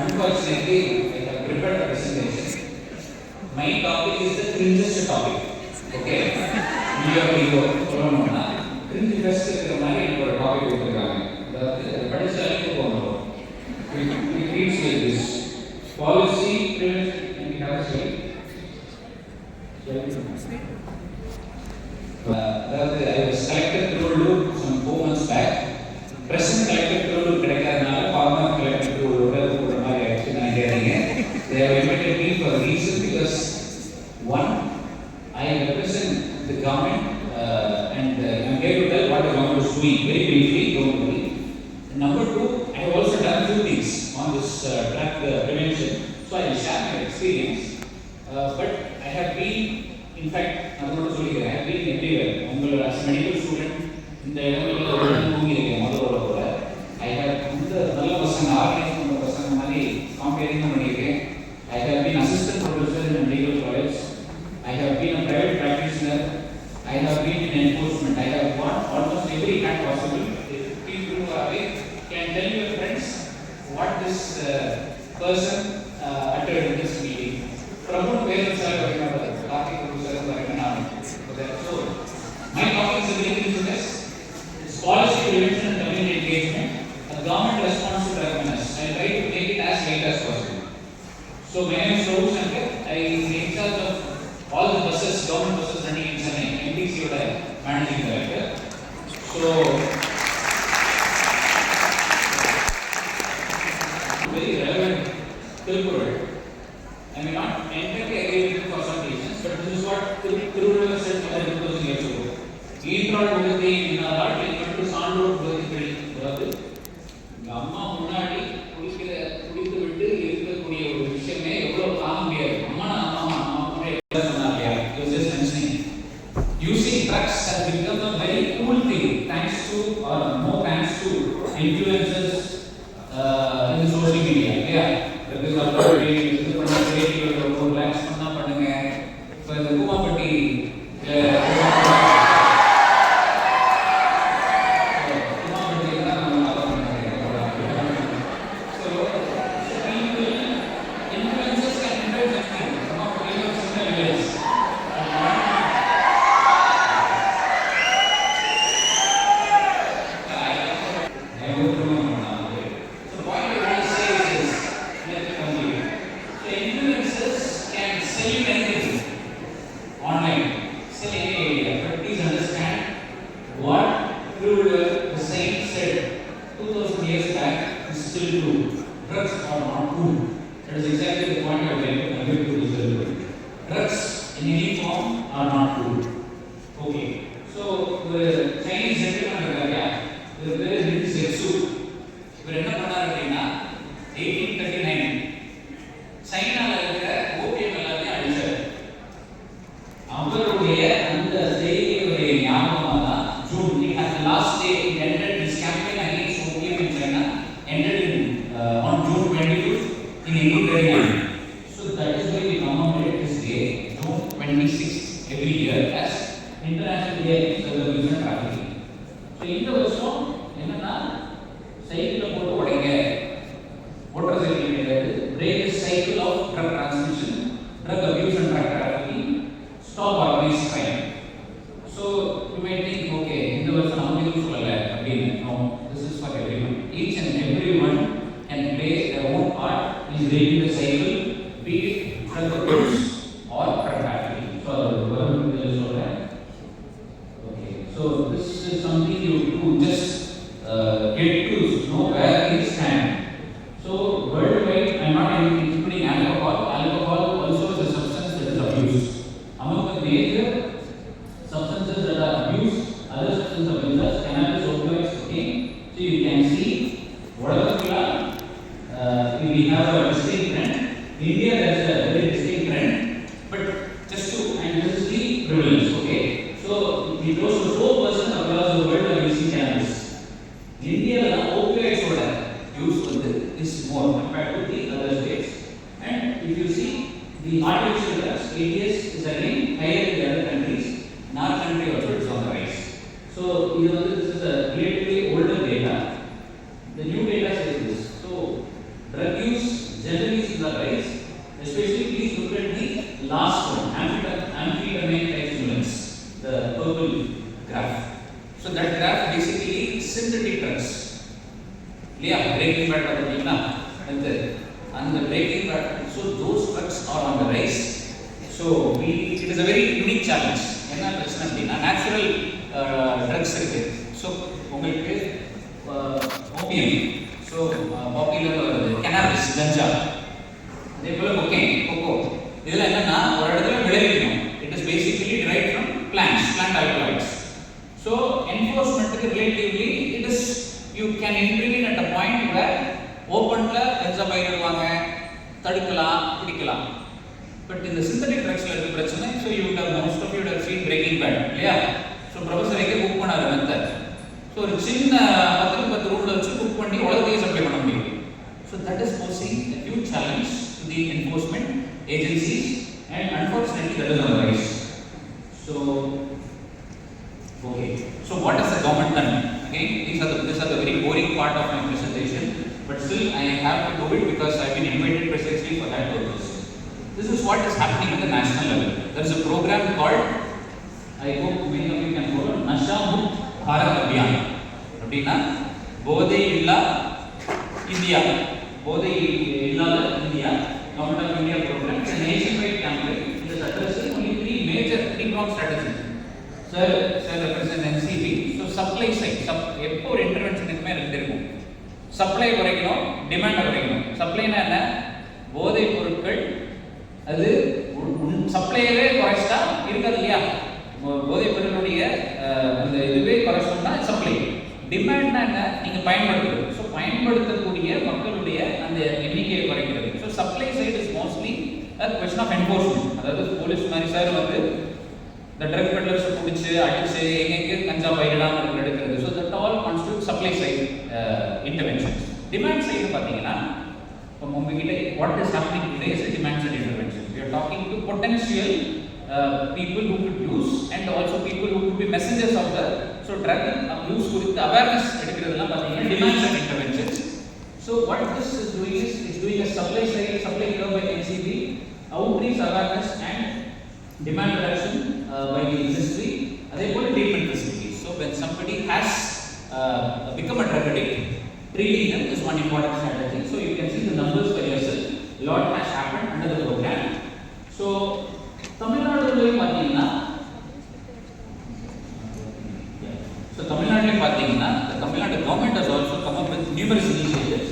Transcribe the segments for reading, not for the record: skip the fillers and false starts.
Unfortunately, I have prepared a presentation. My topic is the cringest topic. Okay? Cringe fest இருக்கிற மாதிரி எனக்கு ஒரு topic கொடுத்துருக்காங்க. அதாவது படிச்சாலே போகணும். It reads like this. Policy prevention and we have a slide. அதாவது I was selected through some 4 months back. Present collected through கிடைக்காதனால former collected through போடுற மாதிரி ஆயிடுச்சு நினைக்கிறீங்க. They have invited me for a reason because one, I represent the government and I'm here to tell what the government is doing very briefly, don't worry. Number two, I have also done few things on this drug prevention, so I will share my experience. But I have been, in fact, I have been everywhere. As a medical student, in the I have I have been assistant professor in a medical college. I have been a private practitioner. I have been in enforcement. I have won almost every hand possible. If people who are awake can tell your friends what this person uttered in this meeting. Prabhu parents are going to talking to so my topic is related to this. It's policy prevention and community engagement. A government response to drug menace. I try to make it as light as possible. So my name is Prabhu Shankar. I am in charge of all the buses, government buses running in Chennai. MTC managing director. So very relevant Tirupur. I may not entirely agree with it for some reasons, but this is what Tirupur said 2000 years ago. Eentrod Bhagati in our art, we went to Sandor Bhagati. அம்மா முன்னாடி குடித்து விட்டு இருக்கக்கூடிய ஒரு விஷயமே எவ்வளவு காண முடியாது. அம்மா சொன்னாங்க using drugs has become a very cool thing thanks to or more thanks to influencers in the social media. Yeah, that is what we do. Relax பண்ணா பண்ணுங்க. இப்போ இந்த Koomapatti drugs are not cool. That is exactly the point I would like to convey to this delivery. Drugs in any form are not cool. Okay. So the Chinese gentleman the very rich Zetsu, இவர் என்ன பண்ணாரு அப்படின்னா 1839 சைனால இருக்கிற opium எல்லாத்தையும் அழிச்சாரு. அவருடைய அந்த செய்தியுடைய ஞாபகமாக தான் June last day ended this campaign against opium in China ended on June 25th in 1839. So that is why we commemorate this day, June 26th, every year as International Day Against Drug Abuse and Trafficking. So இந்த வருஷம் என்னன்னா cycle போட்டு உடைங்க, motor cycle கிடையாது, break the cycle of drug transmission, drug abuse and drug trafficking, stop organized crime. So you may think, okay, இந்த வருஷம் நமக்கு எதுவும் சொல்லல அப்படின்னு. No, this is for everyone. Each and everyone can play their own part in breaking the cycle, be it drug abuse or drug trafficking. So okay, so this is something you just get to know where we stand. So worldwide, I am not including alcohol. Alcohol also is a substance that is abused. Among the major substances that are abused, other substance abusers, cannabis, opioids, cocaine. So you can see whatever we have a distinct trend. India has a very distinct trend, but just to and this is the prevalence. Okay, so we close to 4% across the world are using cannabis. India opioids use is more compared to the other states. And if you see the artificial drugs, ADS is again higher in the other countries. In our country also it is on the rise. So this is a relatively older data. synthetic drugs. இல்லையா breaking bad பார்த்தீங்கன்னா அந்த breaking bad, so those drugs are on the rise. So it is a very unique challenge. என்ன பிரச்சனை அப்படின்னா natural drugs இருக்கு. So உங்களுக்கு opium, so popular வருது cannabis, ganja, அதே போல cocaine, coco, இதெல்லாம் என்னன்னா ஒரு இடத்துல விளைவிக்கணும். It is basically derived from plants, plant alkaloids. So enforcement relatively it is, you can intervene at a point where openல கஞ்சா பயிரிடுவாங்க, தடுக்கலாம், பிடிக்கலாம். But in the synthetic drugs la irukku prachana, so you would have, most of you would have seen Breaking Bad, இல்லையா? So professor எங்க book பண்ணாரு method. So ஒரு சின்ன 10 ரூம்ல வச்சு புக் பண்ணி உலகத்தையே சப்ளை பண்ண முடியும். So that is posing a huge challenge to the enforcement agencies, and unfortunately that is on the rise. So okay, so what has the government done? Again, these are the very boring part of my presentation, but still I have to do it because I have been invited precisely for that purpose. This is what is happening at the national level. There is a program called, I hope many of you can follow, Nasha Mukt Bharat Abhiyan. அப்படின்னா போதை இல்லா India, போதை இல்லாத India, Government of India program. It's a nationwide campaign. It is addressing only three-pronged strategy. Sir represent NCB. So supply side, எப்போ ஒரு intervention இருக்குமே ரெண்டு இருக்கும். சப்ளை குறைக்கணும், டிமாண்ட் குறைக்கணும். சப்ளைனா என்ன? போதை பொருட்கள் அது சப்ளையவே குறைச்சிட்டா இருக்காது இல்லையா? போதை பொருளுடைய அந்த இதுவே குறைச்சோம்னா சப்ளை. டிமாண்ட்னா என்ன? நீங்க பயன்படுத்துறது. ஸோ பயன்படுத்தக்கூடிய மக்களுடைய அந்த எண்ணிக்கையை குறைக்கிறது. So supply side is mostly question of enforcement. அதாவது போலீஸ் மாதிரி சார் வந்து இந்த ட்ரக் பெட்லர்ஸ் பிடிச்சி அடிச்சு எங்கெங்கே கஞ்சா பயிரிடாமல் இருக்கிற எடுக்கிறது. So that all constitute supply side intervention. Demand side பார்த்தீங்கன்னா இப்போ உங்ககிட்ட what is happening today is demand side intervention. We are talking to potential people who could use, and also people who could be messengers of the, so drug abuse குறித்து awareness எடுக்கிறதுலாம் பார்த்தீங்கன்னா demand side interventions. So what this is doing is doing a supply curve by NCB, outreach, awareness and demand reduction by the industry, அதே போல treatment facilities. So when somebody has become a drug addict, treating them is one important strategy. So you can see the numbers for yourself. A lot has happened under the program. So தமிழ்நாடுலயும் பாத்தீங்கன்னா the Tamil Nadu government has also come up with numerous initiatives.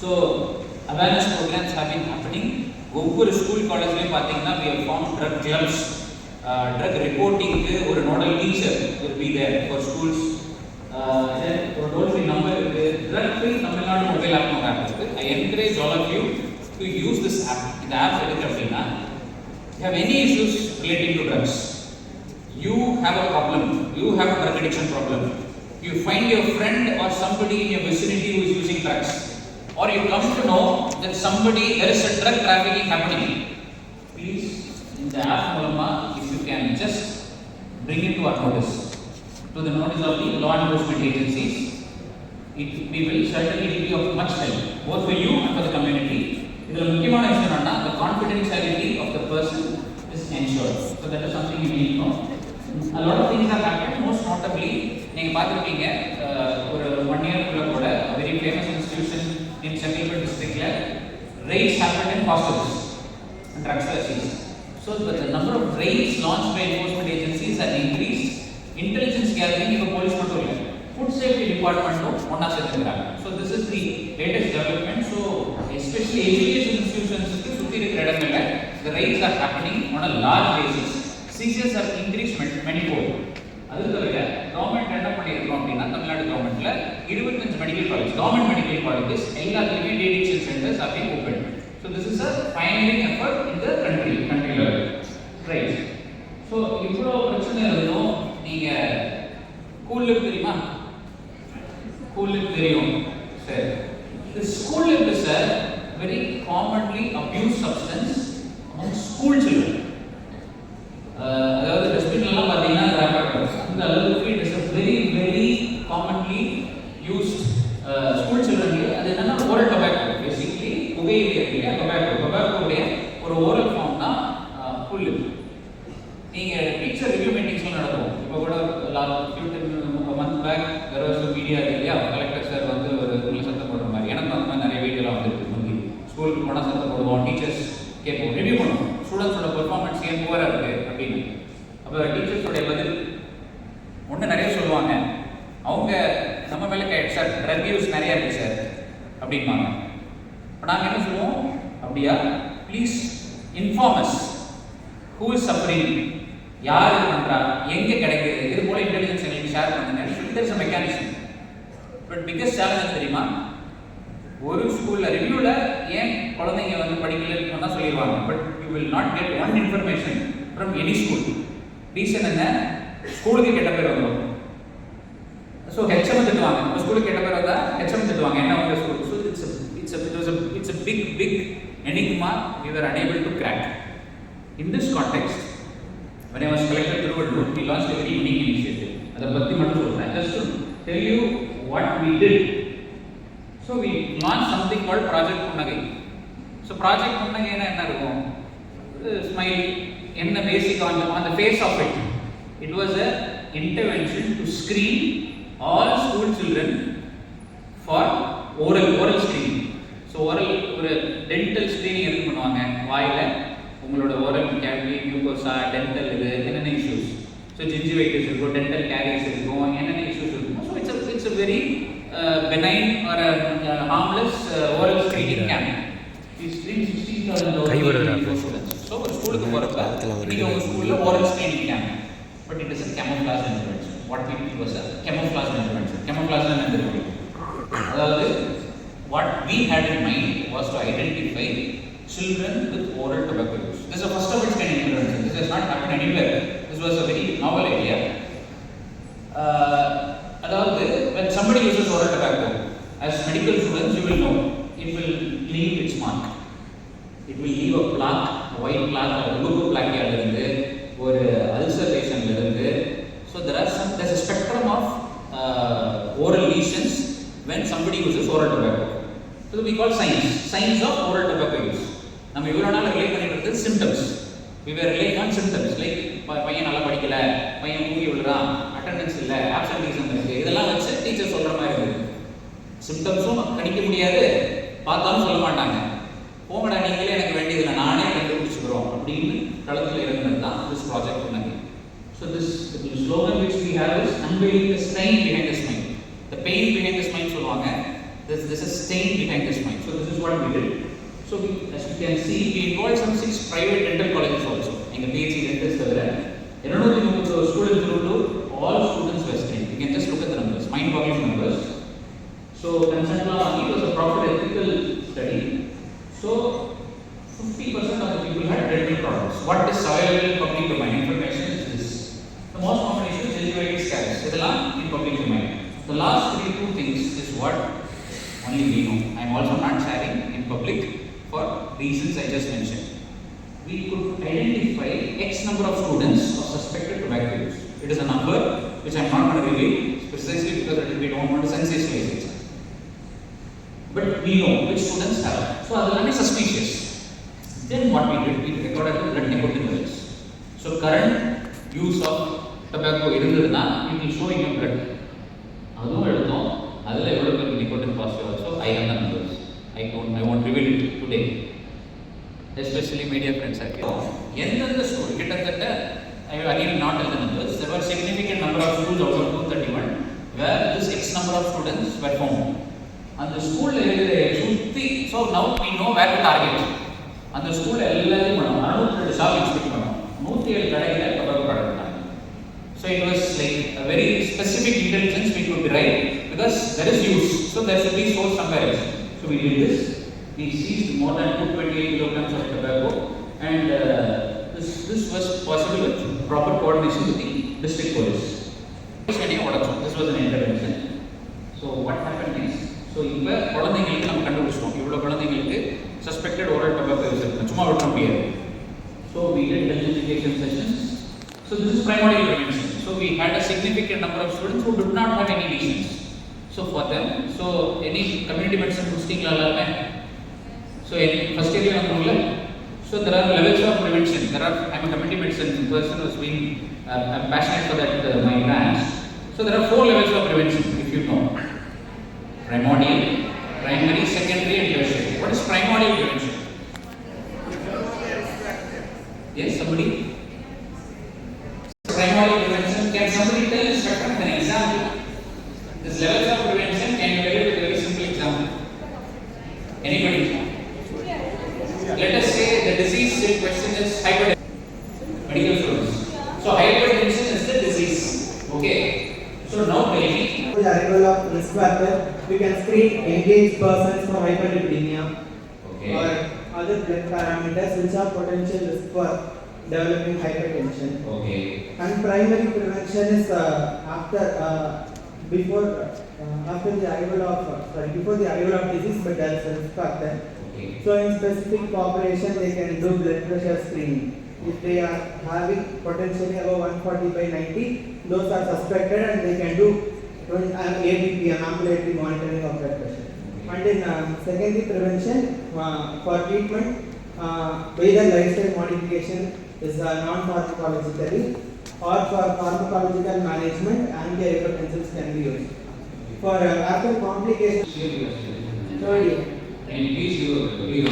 So awareness programs have been happening. ஒவ்வொரு school காலேஜ்லயும் பாத்தீங்கன்னா we have formed drug clubs. Drug reporting க்கு ஒரு nodal teacher will be there for schools. Then ஒரு toll free number இருக்கு. Drug free Tamil Nadu mobile app இருக்கு. I encourage all of you to use this app. இந்த app எடுங்க அப்படின்னா you have any issues relating to drugs, you have a problem, you have a drug addiction problem, you find your friend or somebody in your vicinity who is using drugs, or you come to know that there is a drug trafficking happening, please in the app மூலமா if you can just bring it to our notice, to the notice of the law enforcement agencies, we will certainly be of much help both for you and for the community. இதுல முக்கியமான விஷயம் என்னன்னா the confidentiality of the person is ensured. So that is something you need to know. A lot of things have happened. Most notably நீங்க பார்த்திருப்பீங்க ஒரு 1 year குள்ள கூட a very famous institution in Chennai districtல raids happened in hostels and drugs were seized. So the number of raids launched by enforcement agencies has increased. Intelligence gathering இப்ப police மட்டும் இல்ல, food safety department ஒண்ணா சேர்ந்துக்கிறாங்க. So this is the latest development. So especially education institutions சுத்தி இருக்கிற இடங்கள்ல the raids are happening on a large basis. Seizures are increased manifold. அது தவிர government என்ன பண்ணிருக்கோம் அப்படின்னா தமிழ்நாடு கவர்மெண்ட்ல 25 medical college, government medical colleges எல்லாத்துலயுமே டீடிக்ஷன் centres have been opened. So this is a pioneering effort in the country level. Right. So இவ்வளோ பிரச்சனை இருந்தும் நீங்க கூலுக்கு தெரியுமா? கூலுக்கு தெரியும். சரி. The school is a very commonly abused substance among school children. அதாவது டஸ்ட்பின்லாம் பார்த்தீங்கன்னா ரேப்பர் இந்த அளவுக்கு it is a very commonly used school children. அது என்னன்னா oral tobacco, basically புகையிலை இல்லையா, tobacco-உடைய ஒரு oral form தான் புல்லு. நீங்க டீச்சர் ரிவ்யூ மீட்டிங்ஸ்லாம் நடக்கும். இப்போ கூட last few months back there was a media இல்லையா, கலெக்டர் சார் வந்து ஒரு உள்ள சத்தம் போடுற மாதிரி. எனக்கு அந்த மாதிரி நிறைய வீடியோலாம் வந்துருக்கு. முந்தி ஸ்கூலுக்கு போனால் சத்தம் போடுவோம், டீச்சர்ஸ் கேட்போம், ரிவ்யூ பண்ணுவோம், ஸ்டூடெண்ட்ஸோட பெர்ஃபார்மன்ஸ் ஏன் புவராக இருக்குது அப்படின்னு. அப்போ டீச்சர்ஸோடைய பதில் ஒன்று நிறைய சொல்லுவாங்க, அவங்க நம்ம மேலே சார் ட்ரக் யூஸ் நிறையா இருக்குது சார் அப்படின்பாங்க. இப்போ நாங்கள் என்ன சொல்லுவோம், அப்படியா, please inform us who is suffering, யார் பண்ணுறா, எங்கே கிடைக்குது, இது போல இன்டெலிஜென்ஸ் எங்களுக்கு ஷேர் பண்ணுங்க. It is a mechanism. But biggest challenge தெரியுமா, ஒரு ஸ்கூலில் ரிவ்யூவில் ஏன் குழந்தைங்க வந்து படிக்கலன்னு தான் சொல்லிடுவாங்க. But you will not get one information from any school. Reason என்ன, ஸ்கூலுக்கு கெட்ட பேர் வந்துடும். ஸோ ஹெச்எம் திட்டுவாங்க, நம்ம ஸ்கூலுக்கு கெட்ட பேர் வந்தால் ஹெச்எம் திட்டுவாங்க, என்ன உங்க school. So it's a big enigma we were unable to crack. In this context, when I was collected through, we launched a very unique initiative. அதை பற்றி மட்டும் சொல்கிறேன், just to tell you what we did. So we launched something called Project Punnagai. So Project Punnagai என்ன இருக்கும், smile, என்ன basic on the face of it. It was a intervention to screen all school children for oral screening. So oral ஒரு dental screening எதுக்கு பண்ணுவாங்க, வாயில் உங்களோட oral cavity, mucosa, dental இது என்னென்ன issues, so gingivitis இருக்கும், dental caries இருக்கும், என்னென்ன issues இருக்கும். So it's a very benign or a harmless oral screening camp. We screen 16,000 students. So ஒரு ஸ்கூலுக்கு போறப்ப நீங்க உங்க ஸ்கூல்ல oral screening camp, but it is a camouflage intervention. What we did was a camouflage intervention. Camouflage னா என்ன தெரியுமா, அதாவது what we had in mind was to identify children with oral tobacco use. This is a first of its kind intervention. This has not happened anywhere. This was a very novel idea. Aதாவது when somebody uses oral tobacco, as medical students you will know, it will leave its mark. It will leave a plaque, a white plaque or a leukoplakia இருந்து ஒரு ulceration இருந்து. So there's a spectrum of oral lesions when somebody uses oral tobacco. So we call signs of oral tobacco use. நம்ம இவ்வளவு நாள் relay பண்ணிட்டு இருந்தது symptoms. We were relying on symptoms like பையன் நல்லா படிக்கல, பையன் தூங்கி விழுறான், அட்டெண்டன்ஸ் இல்லை, ஆப்சென்டீசம் இருக்கு, இதெல்லாம் வச்சு டீச்சர் சொல்ற மாதிரி இருக்கு. சிம்டம்ஸும் கணிக்க முடியாது, பார்த்தாலும் சொல்ல மாட்டாங்க. போங்கடா நீங்களே, எனக்கு வேண்டியதில்லை, நானே கண்டுபிடிச்சுக்கிறோம் அப்படின்னு களத்தில் இருந்தது தான் this project Punnagai. So this slogan which we have is unveiling the stain behind the smile. The pain behind the smile சொல்லுவாங்க. This is stain behind the smile. So this is what we did. So we, as you can see, we involved some 6 private dental colleges also. எங்க PhD dentists தவிர 230 students through all students were screened. You can just look at the numbers, mind-boggling numbers. So consent law, it was a proper ethical study. So 50% of the people had dental problems. What is available in public domain information is this. The most common issue is gingivitis, caries. இதெல்லாம் in public domain. The last two things is what only we know. I am also not sharing in public for reasons I just mentioned. We could identify X number of students of suspected tobacco use. It is a number which I am not going to reveal precisely because we don't want to sensationalize it. But we know which students have. So that is suspicious. Then what we did, we recorded the blood nicotine levels. So current use of tobacco irundadna, it will show in your blood. அதுவும் எடுத்தோம், அதில் எவ்வளோ பேருக்கு nicotine positive also. I have the numbers. I won't reveal it today. Especially media friends are here. எந்தெந்த school கிட்டத்தட்ட, I will again not tell the numbers. There were significant number of schools out of 231 where this X number of students were found. அந்த ஸ்கூலில் இருக்கிற சுற்றி, so now we know where to target. அந்த ஸ்கூலில் எல்லாத்தையும் பண்ணோம், 602 shop inspect பண்ணோம், 107 கடையில் தொடர்பு படுத்தாங்க. So it was like a very specific intelligence we could derive because there is use, so there should be source somewhere else. So we did this. We seized more than 228 kilograms of tobacco, and this was possible with proper coordination with the district police. This was an intervention. So what happened next? So இப்போ குழந்தைங்களுக்கு நம்ம கண்டுபிடிச்சோம், இவ்வளோ குழந்தைங்களுக்கு suspected oral tobacco use இருக்கு, சும்மா விட முடியாது. So we did health education sessions. So this is primordial prevention. So we had a significant number of students who did not have any lesions. So for them, so any community medicine முடிச்சிட்டீங்களா எல்லாமே? So first year வந்துருங்களா? So there are levels of prevention. I'm a community medicine person who's been passionate for that my branch. So there are 4 levels of prevention. If if you know. Primordial, primary, secondary and tertiary. What is primordial prevention? Yes, somebody? Primordial prevention, can somebody tell instructor an example? This levels of prevention, can you tell it with a very simple example? Anybody? Let us say the disease in question is hypertension. Medical students. So hypertension is the disease. Okay. So now tell me. The arrival of risk factor, we can screen engaged persons for hyperlipidemia or other blood parameters which are potential risk for developing hypertension. Okay. And primary prevention is before the arrival of before the arrival of disease, but there is a risk factor. Okay. So in specific population, they can do blood pressure screening. If they are having potentially above 140/90, those are suspected and they can do ABP, ambulatory monitoring of blood pressure. And in secondary prevention, for treatment, either lifestyle modification is non-pharmacologically, or for pharmacological management, antihypertensives can be used. For after complications, Sure, yes, yes. third year. And please, you